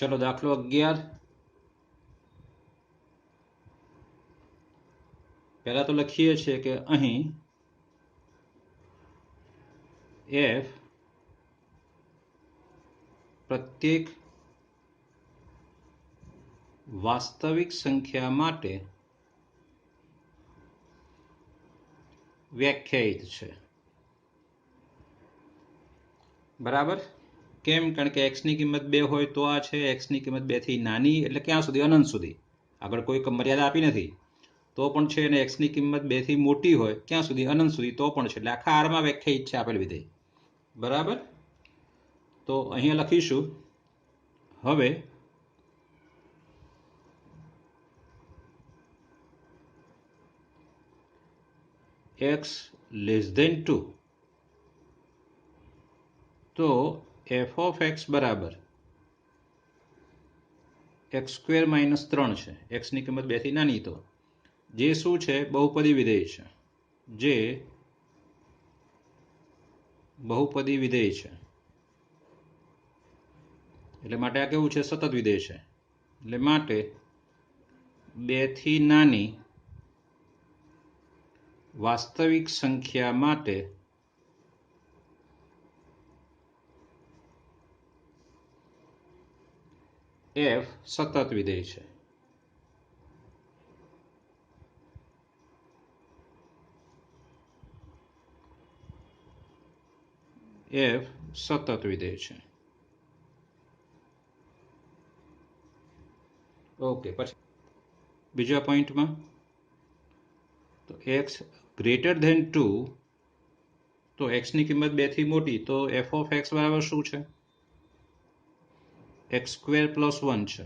चलो दाखलो 11। पहला तो लखीए छे कि अहीं f प्रत्येक वास्तविक संख्या माटे व्याख्यायित छे। बराबर केम? कारण के x ની કિંમત 2 હોય તો આ છે, x ની કિંમત 2 થી નાની એટલે ક્યાં સુધી? અનંત સુધી। આગળ કોઈ મર્યાદા આપી નથી તો પણ છે, અને x ની કિંમત 2 થી મોટી હોય ક્યાં સુધી? અનંત સુધી તો પણ છે, એટલે આખા r માં વ્યાખ્યાયિત છે આપેલ વિધેય। બરાબર, તો અહીંયા લખીશું હવે x <2 तो f of x बराबर x² - 3 છે। x ની કિંમત 2 થી નાની તો જે શું છે? બહુપદી વિધેય છે, જે બહુપદી વિધેય છે એટલે માટે આ કેવું છે? સતત વિધેય છે। એટલે માટે 2 થી નાની વાસ્તવિક સંખ્યા માટે f સતત વિધેય છે। f સતત વિધેય છે। ઓકે, પછી બીજા પોઈન્ટમાં તો x <2 તો x ની કિંમત 2 થી મોટી તો f of x બરાબર શું છે? x² + 1 છે,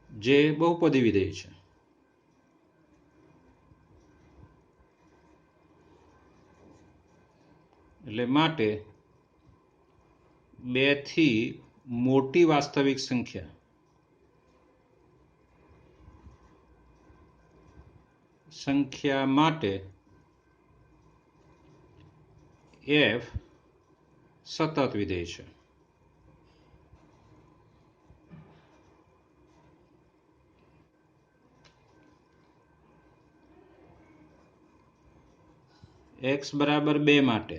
જે બહુપદી વિધેય છે। એટલે માટે 2 થી મોટી વાસ્તવિક સંખ્યા માટે f સતત વિધેય છે। x બરાબર 2 માટે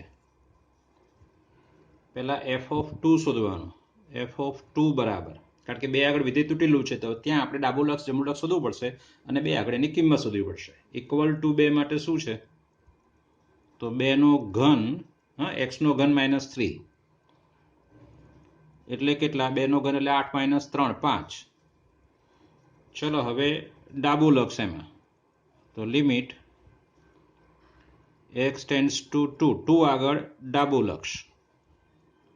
પહેલા f of 2 શોધવાનું। f of 2 બરાબર, કારણ કે 2 આગળ વિધેય તૂટેલું છે તો ત્યાં આપણે ડાબું લક્ષ જમણું લક્ષ શોધવું પડશે અને 2 આગળ એની કિંમત શોધવી પડશે। ઇક્વલ ટુ 2 માટે શું છે? તો 2 નો ઘન, x નો ઘન -3 એટલે કેટલા? 2 નો ઘન એટલે 8 - 3 5। ચલો હવે ડાબું લક્ષ એમાં તો લિમિટ x → 2 આગળ ડાબું લક્ષ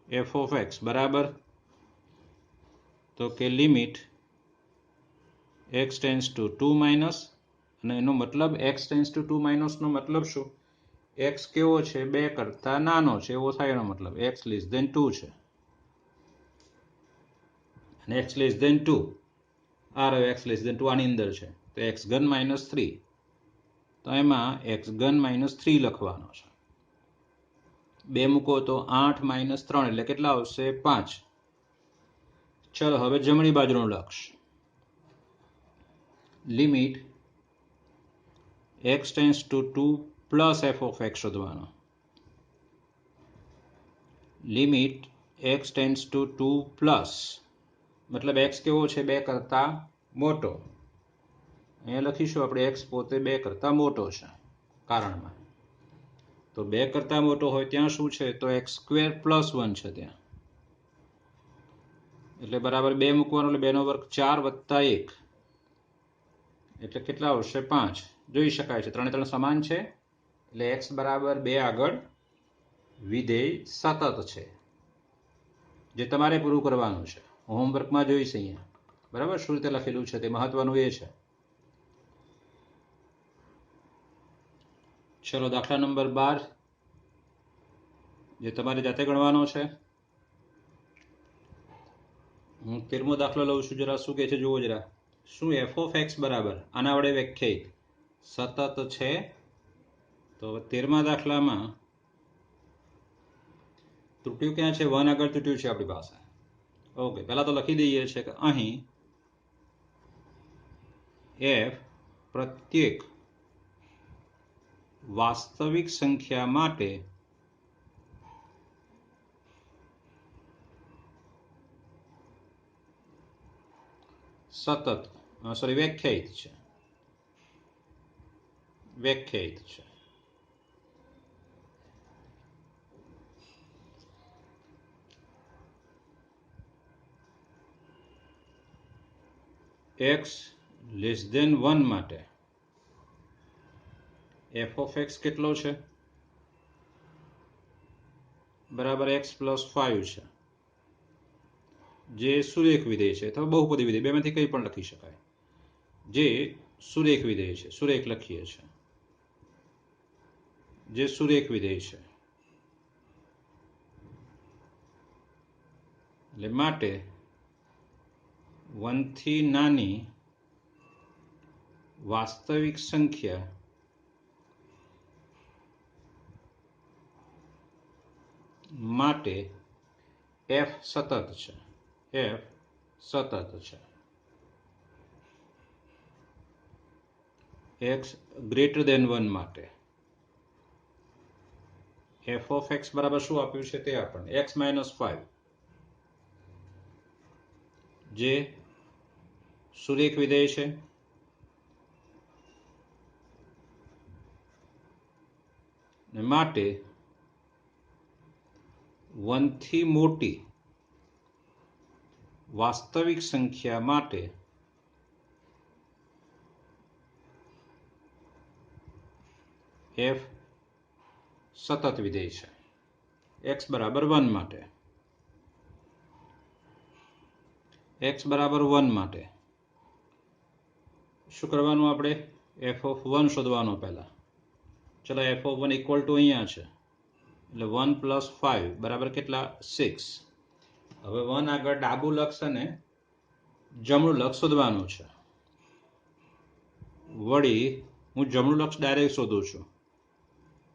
f of x બરાબર તો કે લિમિટ x → 2 માઇનસ, અને એનો મતલબ x → 2 માઇનસ નો મતલબ શું? x કેવો છે? 2 કરતા નાનો છે એવો થાય એનો મતલબ। x <2 છે અને x <2 આ રહ્યો x <2 આની અંદર છે તો x³ -3 તો એમાં x³ -3 લખવાનો છે। 2 મૂકો તો 8 - 3 એટલે કેટલા આવશે? 5। ચલો હવે જમણી બાજુનું લક્ષ limit x → 2 plus f of x શોધવાનો। લિમિટ x → 2 પ્લસ મતલબ x કેવો છે? 2 કરતા મોટો। અહીંયા લખીશું આપણે x પોતે 2 કરતા મોટો છે કારણમાં, તો 2 કરતા મોટો હોય ત્યાં શું છે? તો x² + 1 છે ત્યાં, એટલે બરાબર 2 મૂકવાનો એટલે 2 નો વર્ગ 4 વત્તા 1 એટલે કેટલા આવશે? 5। જોઈ શકાય છે 3 3 સમાન છે એટલે x બરાબર 2 આગળ વિધેય સતત છે, જે તમારે પૂરું કરવાનું છે। હોમવર્કમાં જોઈશે અહીંયા બરાબર શું રીતે લખેલું છે તે મહત્વનું એ છે। ચલો દાખલા નંબર 12 જે તમારે જાતે ગણવાનો છે। હું 13મો દાખલો લઉં છું, જરા શું કહે છે જુઓ જરા। શું f of x બરાબર આના વડે વ્યાખ્યાયિત સતત છે? તો 13મા દાખલામાં ત્રુટ્યું ક્યાં છે? 1 આગળ ત્રુટ્યું છે આપણી પાસે। ઓકે, પહેલા તો લખી દઈએ છે કે અહીં f પ્રત્યેક વાસ્તવિક સંખ્યા માટે સતત વ્યાખ્યાયિત છે. x લેસ ધેન 1 માટે f ઓફ x કેટલો છે? બરાબર x પ્લસ 5 છે, જે સુરેખ વિધેય છે અથવા બહુપદી વિધેય, બેમાંથી કંઈ પણ લખી શકાય. જે સુરેખ વિધેય છે, સુરેખ લખીએ છીએ, જે સુરેખ વિધેય છે. એટલે માટે 1 થી નાની વાસ્તવિક સંખ્યા માટે f સતત છે. f સતત છે. x ગ્રેટર દેન 1 માટે f ઓફ x બરાબર શું આપ્યું છે તે આપણને x માઇનસ 5, જે સુરેખ વિધેય છે. માટે 1 થી મોટી વાસ્તવિક સંખ્યા માટે f સતત વિધેય છે. x બરાબર 1 માટે શું કરવાનું? આપણે f ઓફ 1 શોધવાનો. પહેલા ચલો f ઓફ 1 ઇક્વલ ટુ અહીંયા છે, એટલે 1 પ્લસ 5 બરાબર કેટલા? 6. હવે 1 આગળ ડાબું લક્ષ અને જમણું લક્ષ શોધવાનું છે. વળી હું જમણું લક્ષ ડાયરેક્ટ શોધું છું.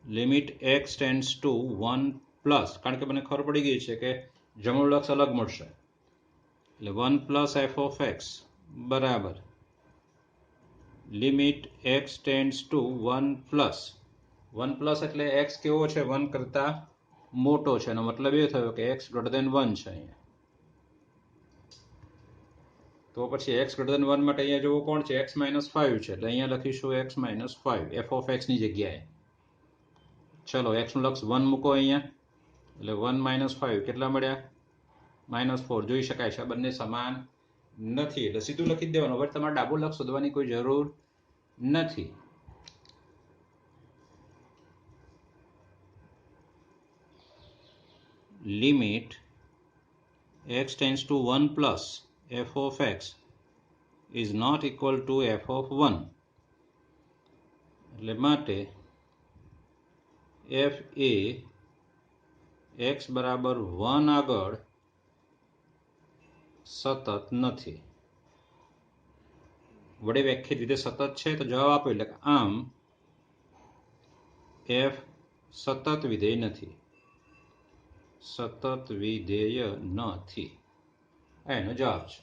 Limit x tends to 1 plus, કારણ કે મને ખબર પડી ગઈ છે કે જમણું લક્ષ અલગ મળશે, એટલે 1 પ્લસ f ઓફ x બરાબર limit x tends to 1 plus. 1 plus એટલે x કેવો છે? 1 કરતા મોટો છે. એનો મતલબ એ થયો કે x ગ્રેટર દેન 1 છે અહીંયા. તો પછી x ગ્રેટર દેન 1 માટે અહીંયા જોવો કોણ છે? x માઇનસ 5 છે, એટલે અહીંયા લખીશું x minus 5 f of x ની જગ્યાએ. ચલો x નું લક્ષ 1 મૂકો અહીંયા, એટલે 1 માઇનસ 5 કેટલા મળ્યા? -4. જોઈ શકાય છે બંને સમાન નથી, એટલે સીધું લખી દેવાનું. હવે તમારે ડાબો લક્ષ શોધવાની કોઈ જરૂર નથી. Limit x tends to 1 plus f of x is not equal to f of 1. એટલે માટે f એ x બરાબર 1 આગળ સતત નથી. વડે વ્યાખ્યાયિત વિધેય સતત છે તો જવાબ આપો. એટલે આમ f સતત વિધેય નથી. એનો જવાબ છે.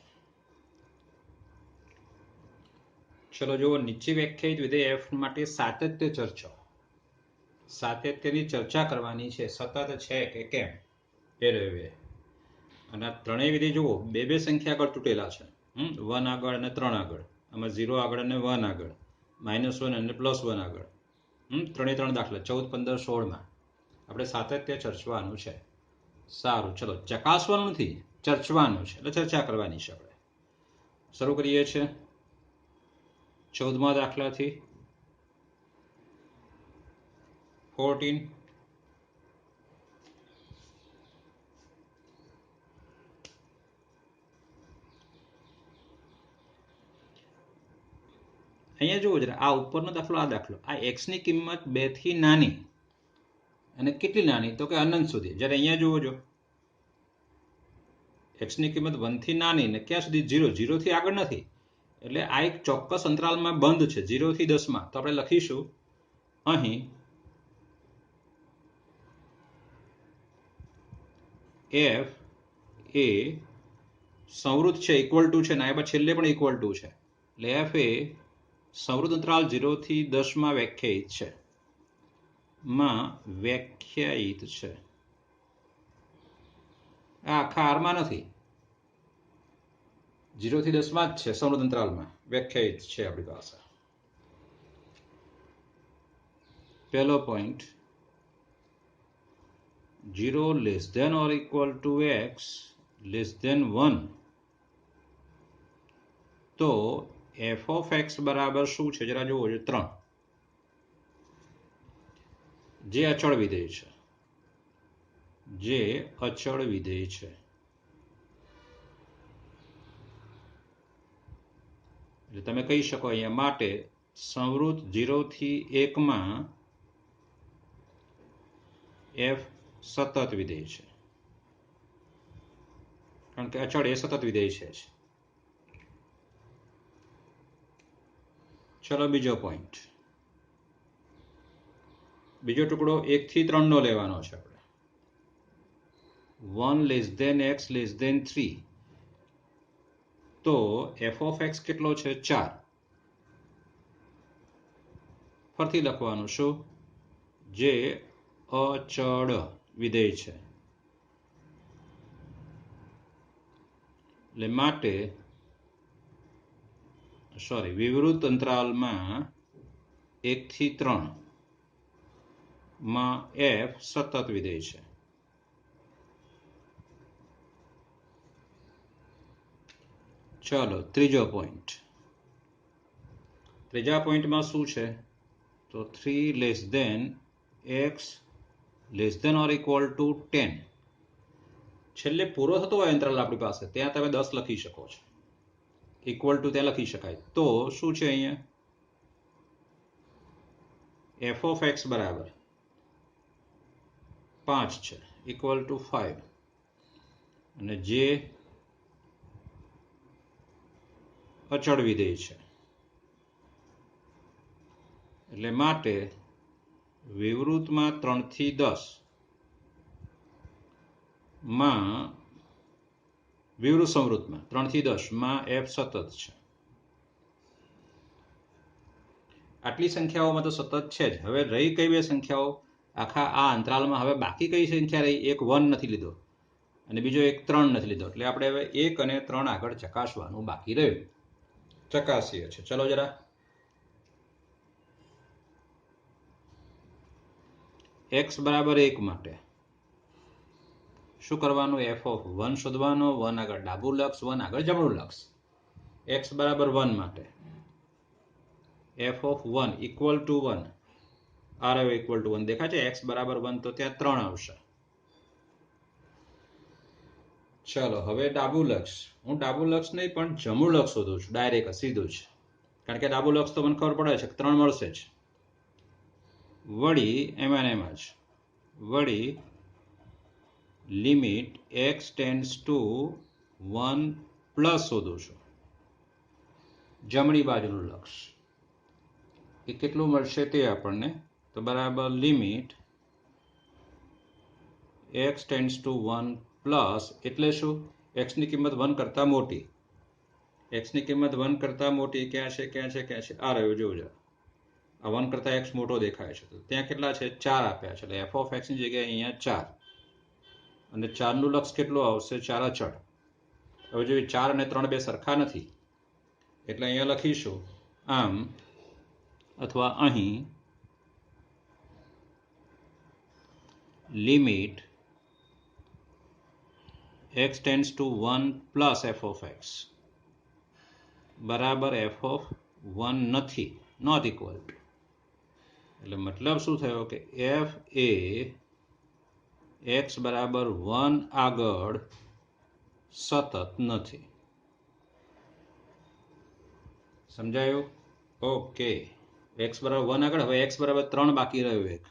ચલો જુઓ, નીચે વ્યાખ્યાયિત વિધેય f માટે સાતત્ય ચર્ચા. સાતત્યની ચર્ચા કરવાની છે. સતત છે કે કેમ એ રહ્યું. અને આ ત્રણેય વિધેય જુઓ, બે સંખ્યા આગળ તૂટેલા છે. 1 આગળ અને 3 આગળ. આમાં 0 આગળ અને 1 આગળ, -1 અને +1 આગળ. ત્રણે દાખલા 14, 15, 16 આપણે સાતત્ય ચર્ચવાનું છે. સારું, ચલો ચકાસવાનું નથી, ચર્ચવાનું છે, એટલે ચર્ચા કરવાની છે. આપણે શરૂ કરીએ છીએ 14મા દાખલાથી. 14 અહીંયા જુઓ જરા, આ ઉપરનો દાખલો, આ દાખલો, આ x ની કિંમત 2 થી નાની અને કેટલી નાની? તો કે અનંત સુધી. જ્યારે અહીંયા જુઓ છો, x ની કિંમત 1 થી નાની ને ક્યાં સુધી? 0. 0 થી આગળ નથી, એટલે આ એક ચોક્કસ અંતરાલમાં બંધ છે, 0 થી 10માં. તો આપણે લખીશું અહીં f એ સંવૃત છે ઇક્વલ ટુ છે ને આ છેલ્લે પણ ઇક્વલ ટુ છે એટલે એફ એ સંવૃત અંતરાલ 0 થી 10 માં વ્યાખ્યાયિત છે આ આખા આરમાં નથી 0 થી 10 માં જ છે સંવૃત અંતરાલમાં વ્યાખ્યાયિત છે આપણી પાસે પહેલો point 0 less than or equal to x less than 1 તો f of x બરાબર શું છે જરા જોવો છો 3 જે અચળ વિધેય છે એટલે તમે કહી શકો અહીંયા માટે સંવૃત 0 થી 1 માં f સતત વિધેય છે કારણ કે અચળ એ સતત વિધેય છે ચલો બીજો પોઈન્ટ બીજો ટુકડો 1 થી 3 નો લેવાનો છે આપણે 1 less than x less than 3 તો f of x કેટલો છે 4 ફરીથી લખવાનું શું જે અચળ વિધેય છે એટલે માટે વિવૃત અંતરાલમાં 1 થી 3 માં f સતત વિધેય છે ચલો ત્રીજો પોઈન્ટ ત્રીજા પોઈન્ટમાં શું છે તો 3 less than x less than or equal to 10 છેલ્લે પૂરો થતો હોય અંતરાલ આપણી પાસે ત્યાં તમે 10 લખી શકો છો ઇક્વલ ટુ ત્યાં લખી શકાય તો શું છે અહીંયા f of x બરાબર 5 છે ઇક્વલ ટુ 5 અને જે અચળ વિધેય છે એટલે માટે વિવૃતમાં 3 થી 10 માં વિવૃત સંવૃતમાં 3 થી 10 માં f સતત છે આટલી સંખ્યાઓમાં તો સતત છે જ હવે રહી કઈ બે સંખ્યાઓ આખા આ અંતરાલમાં હવે બાકી કઈ સંખ્યા રહી એક 1 નથી લીધો અને બીજો એક 3 નથી લીધો એટલે આપણે હવે 1 અને 3 આગળ ચકાસવાનું બાકી રહ્યું ચકાસીએ છે ચલો જરા x બરાબર 1 માટે શું કરવાનું f of 1 શોધવાનો 1 આગળ ડાબું લક્ષ 1 આગળ જમણું લક્ષ x બરાબર 1 માટે f of 1 ઇક્વલ ટુ 1 આ રહ્યો ઇક્વલ ટુ 1 દેખાય છે x બરાબર 1 તો ત્યાં 3 આવશે ચલો હવે ડાબું લક્ષ હું ડાબું લક્ષ નહીં પણ જમણું લક્ષ શોધું છું ડાયરેક્ટ સીધું જ કારણ કે ડાબું લક્ષ તો મને ખબર પડે છે 3 મળશે જ વળી એમાં જ વળી limit x tends to 1 plus શોધું છું જમણી બાજુનું લક્ષ એ કેટલું મળશે તે આપણને તો બરાબર limit x tends to 1 plus એટલે શું x ની કિંમત 1 કરતા મોટી x ની કિંમત 1 કરતા મોટી ક્યાં છે આ રહ્યું જોજો આ 1 કરતા x મોટો દેખાય છે તો ત્યાં કેટલા છે 4 આપ્યા છે એટલે f of x ની જગ્યાએ અહીંયા 4 અને 4 નું લક્ષ કેટલું આવશે 4 અચળ હવે જો 4 અને 3 બે સરખા નથી એટલે અહીંયા લખીશું આમ અથવા અહીં limit x tends to 1 plus f of x બરાબર f of 1 નથી નોટ ઇક્વલ ટુ એટલે મતલબ શું થયો કે f એ x બરાબર 1 આગળ સતત નથી સમજાયું ઓકે x બરાબર 1 આગળ હવે x બરાબર 3 બાકી રહ્યો એક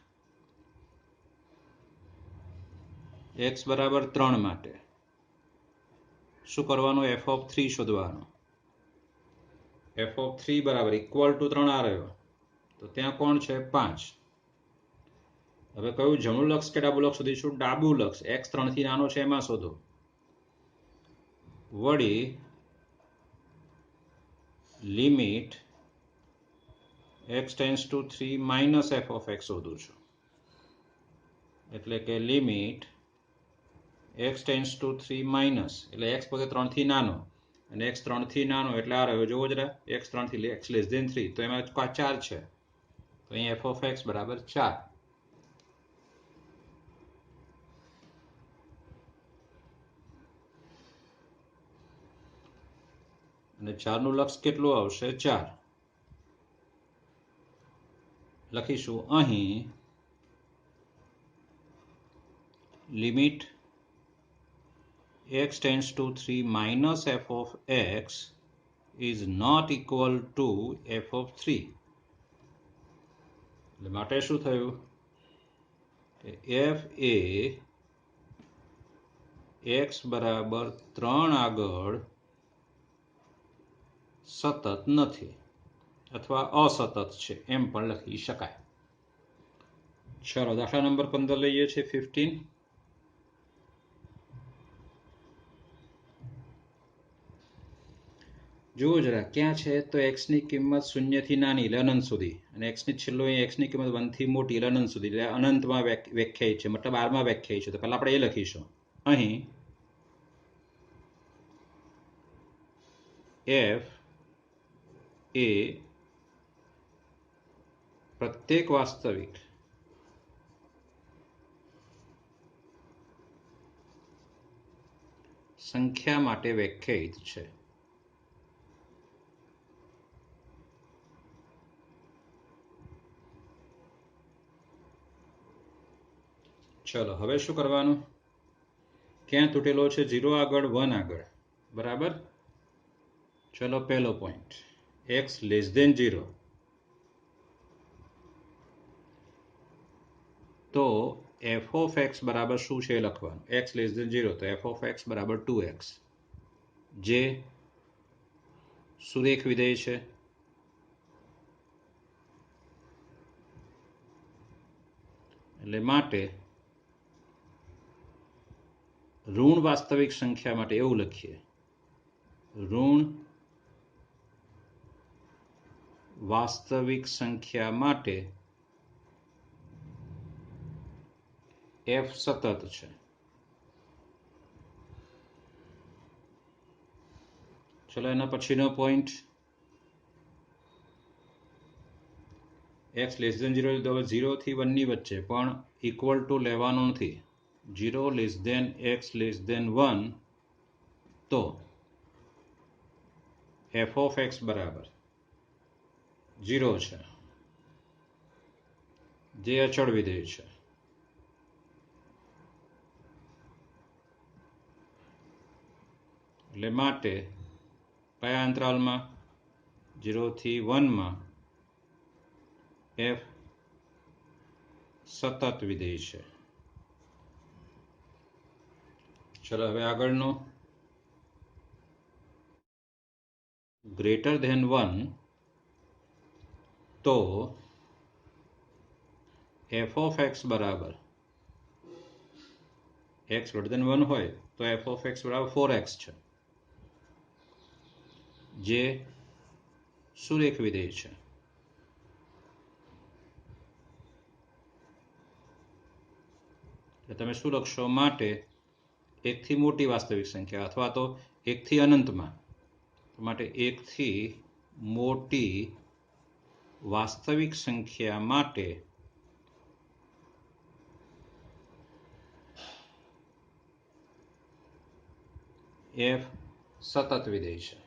x બરાબર 3 માટે શું કરવાનું f of 3 શોધવાનું f of 3 બરાબર ઇક્વલ ટુ 3 આ રહ્યો તો ત્યાં કોણ છે 5 હવે કયું જમણું લક્ષ કે ડાબું લક્ષ શોધીશું ડાબું લક્ષ x 3 થી નાનો છે એમાં શોધો વળી limit x tends to 3 minus F of X શોધું છું. એટલે કે limit x tends to 3 minus એટલે x પોતે 3 થી નાનો અને x 3 થી નાનો એટલે આ રહ્યો જોવો જરા x 3 થી x લેસ ધેન 3 તો એમાં 4 છે તો અહીં f of x બરાબર 4. અને 4 નું લક્ષ કેટલું આવશે 4 લખીશું અહીં limit x tends to 3 minus f of x is not equal to f of 3. એટલે માટે શું થયું કે f એ x બરાબર 3 આગળ સતત નથી અથવા અસતત છે એમ પણ લખી શકાય. ચલો દાખલા નંબર 15 લઈએ છીએ 15. જુઓ જરા ક્યાં છે તો x ની કિંમત 0 થી નાની એટલે અનંત સુધી અને x ની છેલ્લો x ની કિંમત 1 થી મોટી એટલે અનંત સુધી એટલે અનંતમાં વ્યાખ્યાયિત છે મતલબ r માં વ્યાખ્યાયિત છે. તો પહેલા આપણે એ લખીશું અહીં f એ પ્રત્યેક વાસ્તવિક સંખ્યા માટે વ્યાખ્યાયિત છે. ચલો હવે શું કરવાનું ક્યાં તૂટેલો છે 0 આગળ 1 આગળ બરાબર. ચલો પહેલો પોઈન્ટ x લેસ ધેન 0 તો f of x બરાબર શું છે લખવાનું x લેસ ધેન 0 તો f of x બરાબર 2x જે સુરેખ વિધેય છે એટલે માટે ઋણ વાસ્તવિક સંખ્યા માટે એવું લખીએ ઋણ વાસ્તવિક સંખ્યા માટે f સતત છે. ચલો એના પછીનો પોઈન્ટ x લેસ ધેન 0 લીધો. 0 થી 1 ની વચ્ચે પણ ઇક્વલ ટુ લેવાનું નથી. 0 less than x less than 1 તો f of x બરાબર 0 છે જે અચળ વિધેય છે. એટલે માટે કયા અંતરાલમાં 0 થી 1 માં f સતત વિધેય છે. ચલો હવે આગળનો ગ્રેટર ધેન 1 તો f of x બરાબર x ગ્રેટર ધેન 1 હોય તો f of x બરાબર 4x છે જે સુરેખ વિધેય છે. તમે શું લખશો માટે 1 થી મોટી વાસ્તવિક સંખ્યા અથવા તો 1 થી અનંતમાં માટે 1 થી મોટી વાસ્તવિક સંખ્યા માટે f સતત વિધેય છે.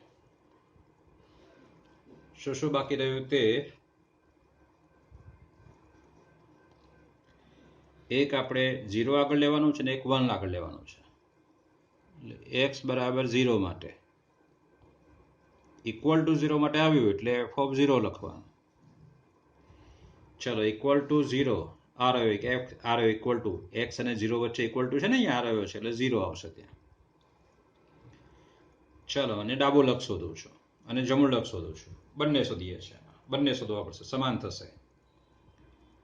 શું બાકી રહ્યું તે એક આપણે 0 આગળ લેવાનું છે ને એક 1 આગળ લેવાનું છે. x બરાબર 0 માટે ઇક્વલ ટુ 0 માટે આવ્યું એટલે f of 0 લખવાનું. ચલો ઇક્વલ ટુ 0 આ રહ્યો ઇક્વલ ટુ x અને 0 વચ્ચે ઇક્વલ ટુ છે ને અહીંયા આ રહ્યો છે એટલે 0 આવશે ત્યાં. ચલો અને ડાબું લક્ષ શોધું છું અને જમણું લક્ષ શોધું છું બંને શોધીએ છીએ બંને શોધવા પડશે સમાન થશે.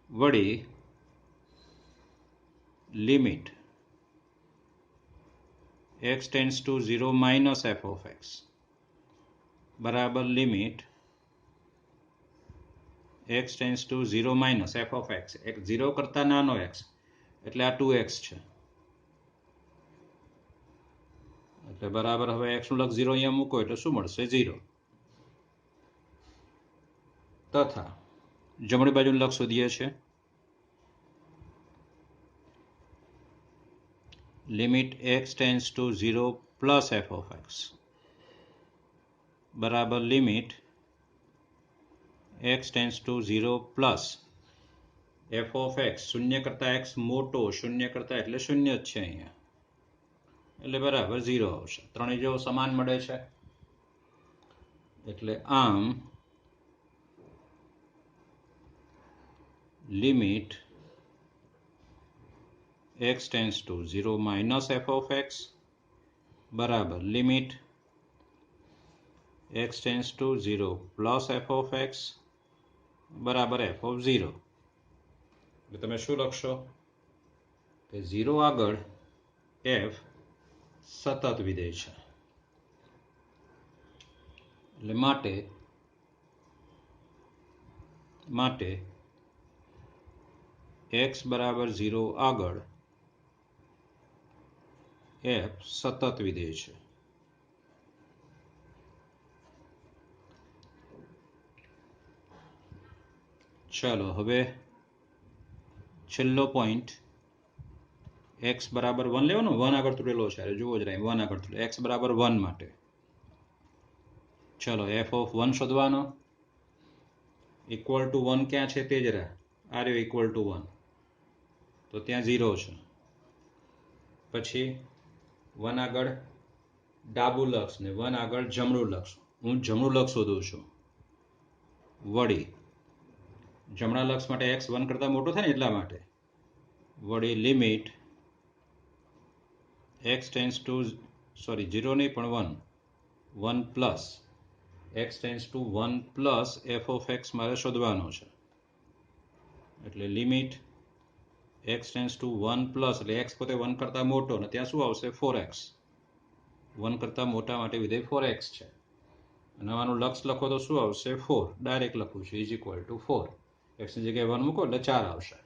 વળી limit x tends to 0 minus F of X બરાબર limit x tends to 0 minus F of X, 0 કરતા નાનો x એટલે આ 2x છે, એટલે બરાબર હવે x નું લક્ષ 0 અહીંયા મૂકો એટલે શું મળશે 0 તથા જમણી બાજુનું લક્ષ શોધીએ છીએ limit x tends to 0 plus F of X બરાબર limit x tends to 0 plus F of X, શૂન્ય કરતા x મોટો, શૂન્ય કરતા એટલે શૂન્ય જ છે અહીંયા, એટલે બરાબર 0 આવશે. ત્રણેય જો સમાન મળે છે એટલે આમ limit x tends to 0 minus F of X બરાબર limit x tends to 0 plus F of X બરાબર એફ ઓફ 0. એટલે તમે શું લખશો કે 0 આગળ f સતત વિધેય છે, એટલે માટે x બરાબર 0 આગળ f સતત વિધેય છે. ચાલો હવે છેલ્લો પોઈન્ટ x બરાબર 1 લેવાનો, 1 આગળ તૂટેલો છે, જુઓ જરા 1 આગળ તૂટેલો, x બરાબર 1 માટે ચલો f ઓફ 1 શોધવાનો, ઇક્વલ ટુ 1 ક્યાં છે તે જરા આ રહ્યો ઇક્વલ ટુ 1 તો ત્યાં 0 છે, પછી 1 આગળ ડાબું લક્ષ ને 1 આગળ જમણું લક્ષ, હું જમણું લક્ષ શોધું છું, વળી જમણા લક્ષ માટે x 1 કરતા મોટો થાય ને એટલા માટે વળી લિમિટ x ટેન્ડ્સ ટુ 0 નહીં પણ 1 plus x tends to 1 plus F of x મારે શોધવાનો છે, એટલે limit x tends to 1 plus એટલે x પોતે 1 કરતા મોટો ને ત્યાં શું આવશે 4x, 1 કરતા મોટા માટે વિધેય 4x છે, અને આનું લક્ષ લખો તો શું આવશે 4, ડાયરેક્ટ લખું છું ઇઝ ઇક્વલ ટુ 4, x ની જગ્યાએ 1 મૂકો એટલે 4 આવશે.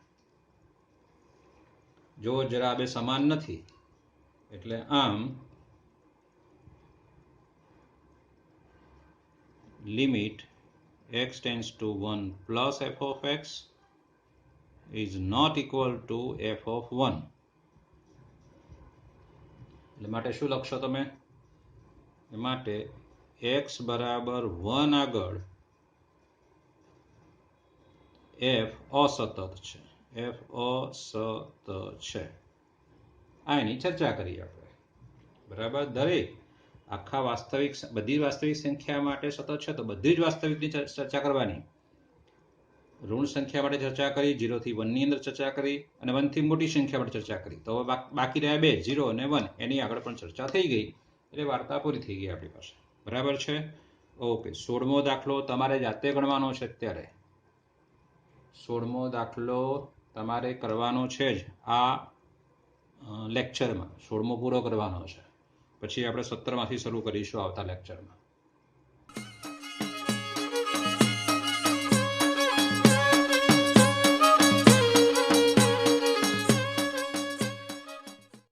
જો જરા આ બે સમાન નથી એટલે આમ limit x tends to 1 plus F of x is not equal to f of 1. એટલે માટે શું લખશો તમે, માટે x બરાબર 1 આગળ f અસતત છે, f અસતત છે, આ એની ચર્ચા કરી આપણે બરાબર. દરેક આખા વાસ્તવિક બધી વાસ્તવિક સંખ્યા માટે સતત છે તો બધી જ વાસ્તવિકની ચર્ચા કરવાની, ઋણ સંખ્યા માટે ચર્ચા કરી, 0 થી 1 ની અંદર ચર્ચા કરી, અને 1 થી મોટી સંખ્યા માટે ચર્ચા કરી, તો બાકી રહ્યા બે 0 અને 1 એની આગળ પણ ચર્ચા થઈ ગઈ, એટલે વાર્તા પૂરી થઈ ગઈ આપણી પાસે, બરાબર છે. ઓકે, 16મો દાખલો તમારે જાતે ગણવાનો છે, અત્યારે 16મો દાખલો તમારે કરવાનો છે જ આ લેક્ચરમાં, 16મો પૂરો કરવાનો છે, પછી આપણે 17માંથી શરૂ કરીશું આવતા લેક્ચરમાં.